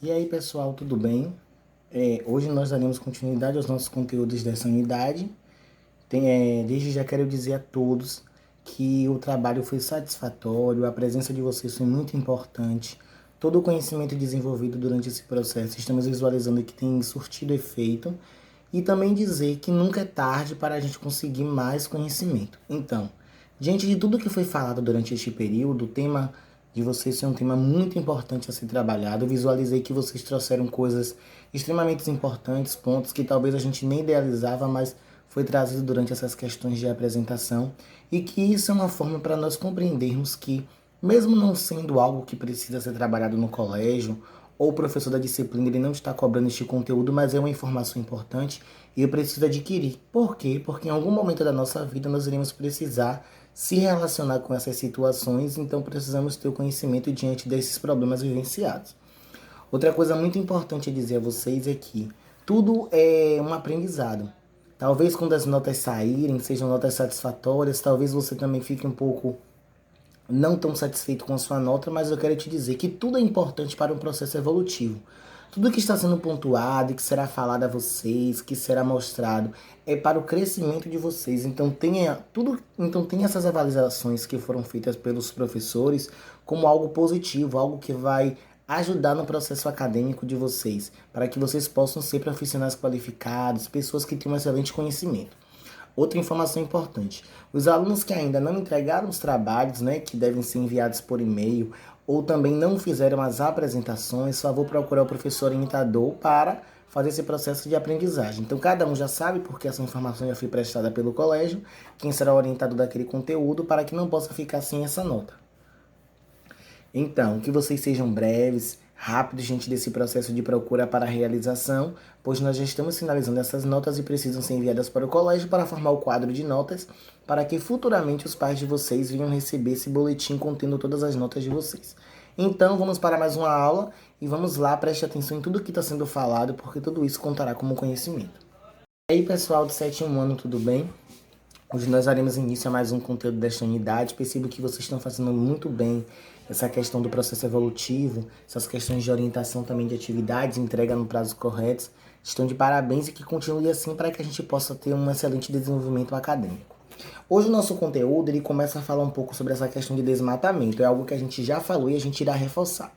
E aí, pessoal, tudo bem? Hoje nós daremos continuidade aos nossos conteúdos dessa unidade. Desde já quero dizer a todos que o trabalho foi satisfatório, a presença de vocês foi muito importante. Todo o conhecimento desenvolvido durante esse processo, estamos visualizando que tem surtido efeito. E também dizer que nunca é tarde para a gente conseguir mais conhecimento. Então, diante de tudo que foi falado durante este período, o tema de vocês é um tema muito importante a ser trabalhado. Eu visualizei que vocês trouxeram coisas extremamente importantes, pontos que talvez a gente nem idealizava, mas foi trazido durante essas questões de apresentação, e que isso é uma forma para nós compreendermos que, mesmo não sendo algo que precisa ser trabalhado no colégio, ou o professor da disciplina ele não está cobrando este conteúdo, mas é uma informação importante e eu preciso adquirir. Por quê? Porque em algum momento da nossa vida nós iremos precisar se relacionar com essas situações, então precisamos ter o conhecimento diante desses problemas vivenciados. Outra coisa muito importante a dizer a vocês é que tudo é um aprendizado. Talvez quando as notas saírem, sejam notas satisfatórias, talvez você também fique um pouco não tão satisfeito com a sua nota, mas eu quero te dizer que tudo é importante para um processo evolutivo. Tudo que está sendo pontuado e que será falado a vocês, que será mostrado, é para o crescimento de vocês. Então tenha essas avaliações que foram feitas pelos professores como algo positivo, algo que vai ajudar no processo acadêmico de vocês, para que vocês possam ser profissionais qualificados, pessoas que tenham um excelente conhecimento. Outra informação importante: os alunos que ainda não entregaram os trabalhos, né, que devem ser enviados por e-mail, ou também não fizeram as apresentações, só vou procurar o professor orientador para fazer esse processo de aprendizagem. Então, cada um já sabe, porque essa informação já foi prestada pelo colégio, quem será o orientador daquele conteúdo, para que não possa ficar sem essa nota. Então, que vocês sejam breves, rápidos diante desse processo de procura para a realização, pois nós já estamos finalizando essas notas e precisam ser enviadas para o colégio para formar o quadro de notas, para que futuramente os pais de vocês venham receber esse boletim contendo todas as notas de vocês. Então, vamos para mais uma aula e vamos lá, preste atenção em tudo que está sendo falado, porque tudo isso contará como conhecimento. E aí, pessoal do sétimo ano, tudo bem? Hoje nós daremos início a mais um conteúdo desta unidade. Percebo que vocês estão fazendo muito bem essa questão do processo evolutivo, essas questões de orientação também de atividades, entrega no prazo correto. Estão de parabéns e que continue assim para que a gente possa ter um excelente desenvolvimento acadêmico. Hoje o nosso conteúdo ele começa a falar um pouco sobre essa questão de desmatamento. É algo que a gente já falou e a gente irá reforçar.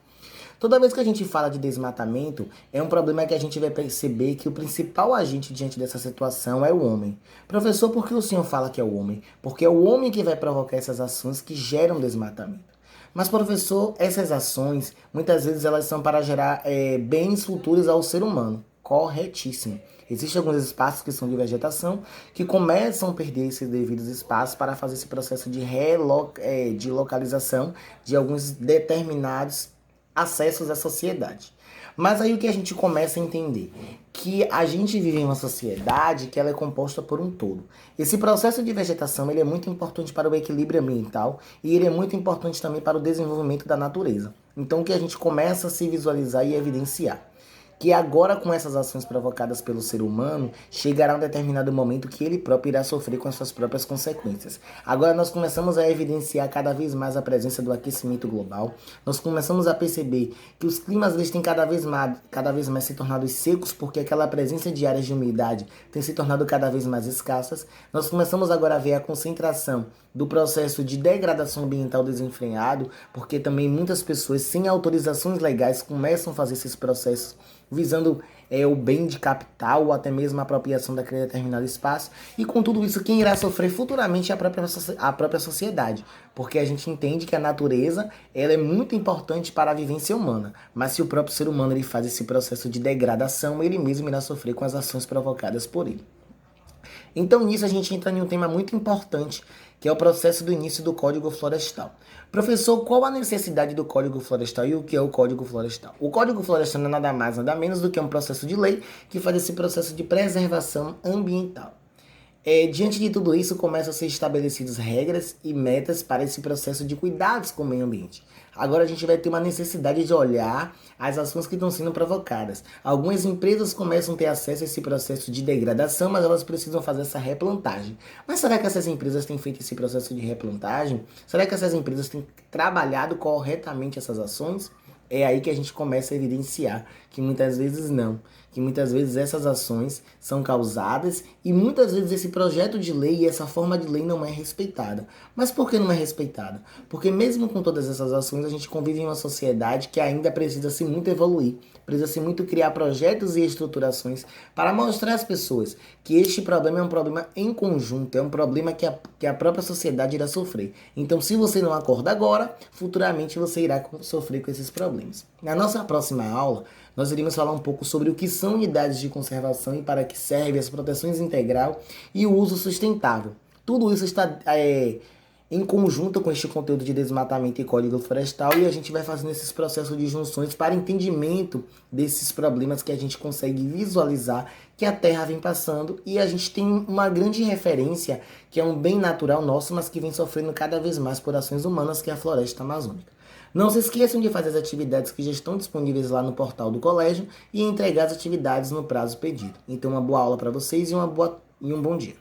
Toda vez que a gente fala de desmatamento, é um problema que a gente vai perceber que o principal agente diante dessa situação é o homem. Professor, por que o senhor fala que é o homem? Porque é o homem que vai provocar essas ações que geram desmatamento. Mas, professor, essas ações, muitas vezes elas são para gerar bens futuros ao ser humano. Corretíssimo. Existem alguns espaços que são de vegetação que começam a perder esses devidos espaços para fazer esse processo de localização de alguns determinados acessos à sociedade. Mas aí o que a gente começa a entender? Que a gente vive em uma sociedade que ela é composta por um todo. Esse processo de vegetação ele é muito importante para o equilíbrio ambiental e ele é muito importante também para o desenvolvimento da natureza. Então o que a gente começa a se visualizar e evidenciar? Que agora com essas ações provocadas pelo ser humano, chegará um determinado momento que ele próprio irá sofrer com as suas próprias consequências. Agora nós começamos a evidenciar cada vez mais a presença do aquecimento global, nós começamos a perceber que os climas eles têm cada vez mais se tornado secos porque aquela presença de áreas de umidade tem se tornado cada vez mais escassas, nós começamos agora a ver a concentração do processo de degradação ambiental desenfreado, porque também muitas pessoas sem autorizações legais começam a fazer esses processos visando o bem de capital ou até mesmo a apropriação daquele determinado espaço. E com tudo isso, quem irá sofrer futuramente é a própria sociedade. Porque a gente entende que a natureza ela é muito importante para a vivência humana. Mas se o próprio ser humano ele faz esse processo de degradação, ele mesmo irá sofrer com as ações provocadas por ele. Então, nisso, a gente entra em um tema muito importante, que é o processo do início do Código Florestal. Professor, qual a necessidade do Código Florestal e o que é o Código Florestal? O Código Florestal não é nada mais, nada menos do que um processo de lei que faz esse processo de preservação ambiental. Diante de tudo isso, começam a ser estabelecidas regras e metas para esse processo de cuidados com o meio ambiente. Agora a gente vai ter uma necessidade de olhar as ações que estão sendo provocadas. Algumas empresas começam a ter acesso a esse processo de degradação, mas elas precisam fazer essa replantagem. Mas será que essas empresas têm feito esse processo de replantagem? Será que essas empresas têm trabalhado corretamente essas ações? É aí que a gente começa a evidenciar que muitas vezes não, que muitas vezes essas ações são causadas e muitas vezes esse projeto de lei e essa forma de lei não é respeitada. Mas por que não é respeitada? Porque mesmo com todas essas ações, a gente convive em uma sociedade que ainda precisa se muito evoluir, precisa se muito criar projetos e estruturações para mostrar às pessoas que este problema é um problema em conjunto, é um problema que a própria sociedade irá sofrer. Então, se você não acorda agora, futuramente você irá sofrer com esses problemas. Na nossa próxima aula, nós iremos falar um pouco sobre o que são unidades de conservação e para que servem as proteções integral e o uso sustentável. Tudo isso está em conjunto com este conteúdo de desmatamento e código florestal e a gente vai fazendo esses processos de junções para entendimento desses problemas que a gente consegue visualizar que a Terra vem passando e a gente tem uma grande referência que é um bem natural nosso, mas que vem sofrendo cada vez mais por ações humanas, que é a floresta amazônica. Não se esqueçam de fazer as atividades que já estão disponíveis lá no portal do colégio e entregar as atividades no prazo pedido. Então, uma boa aula para vocês e um bom dia.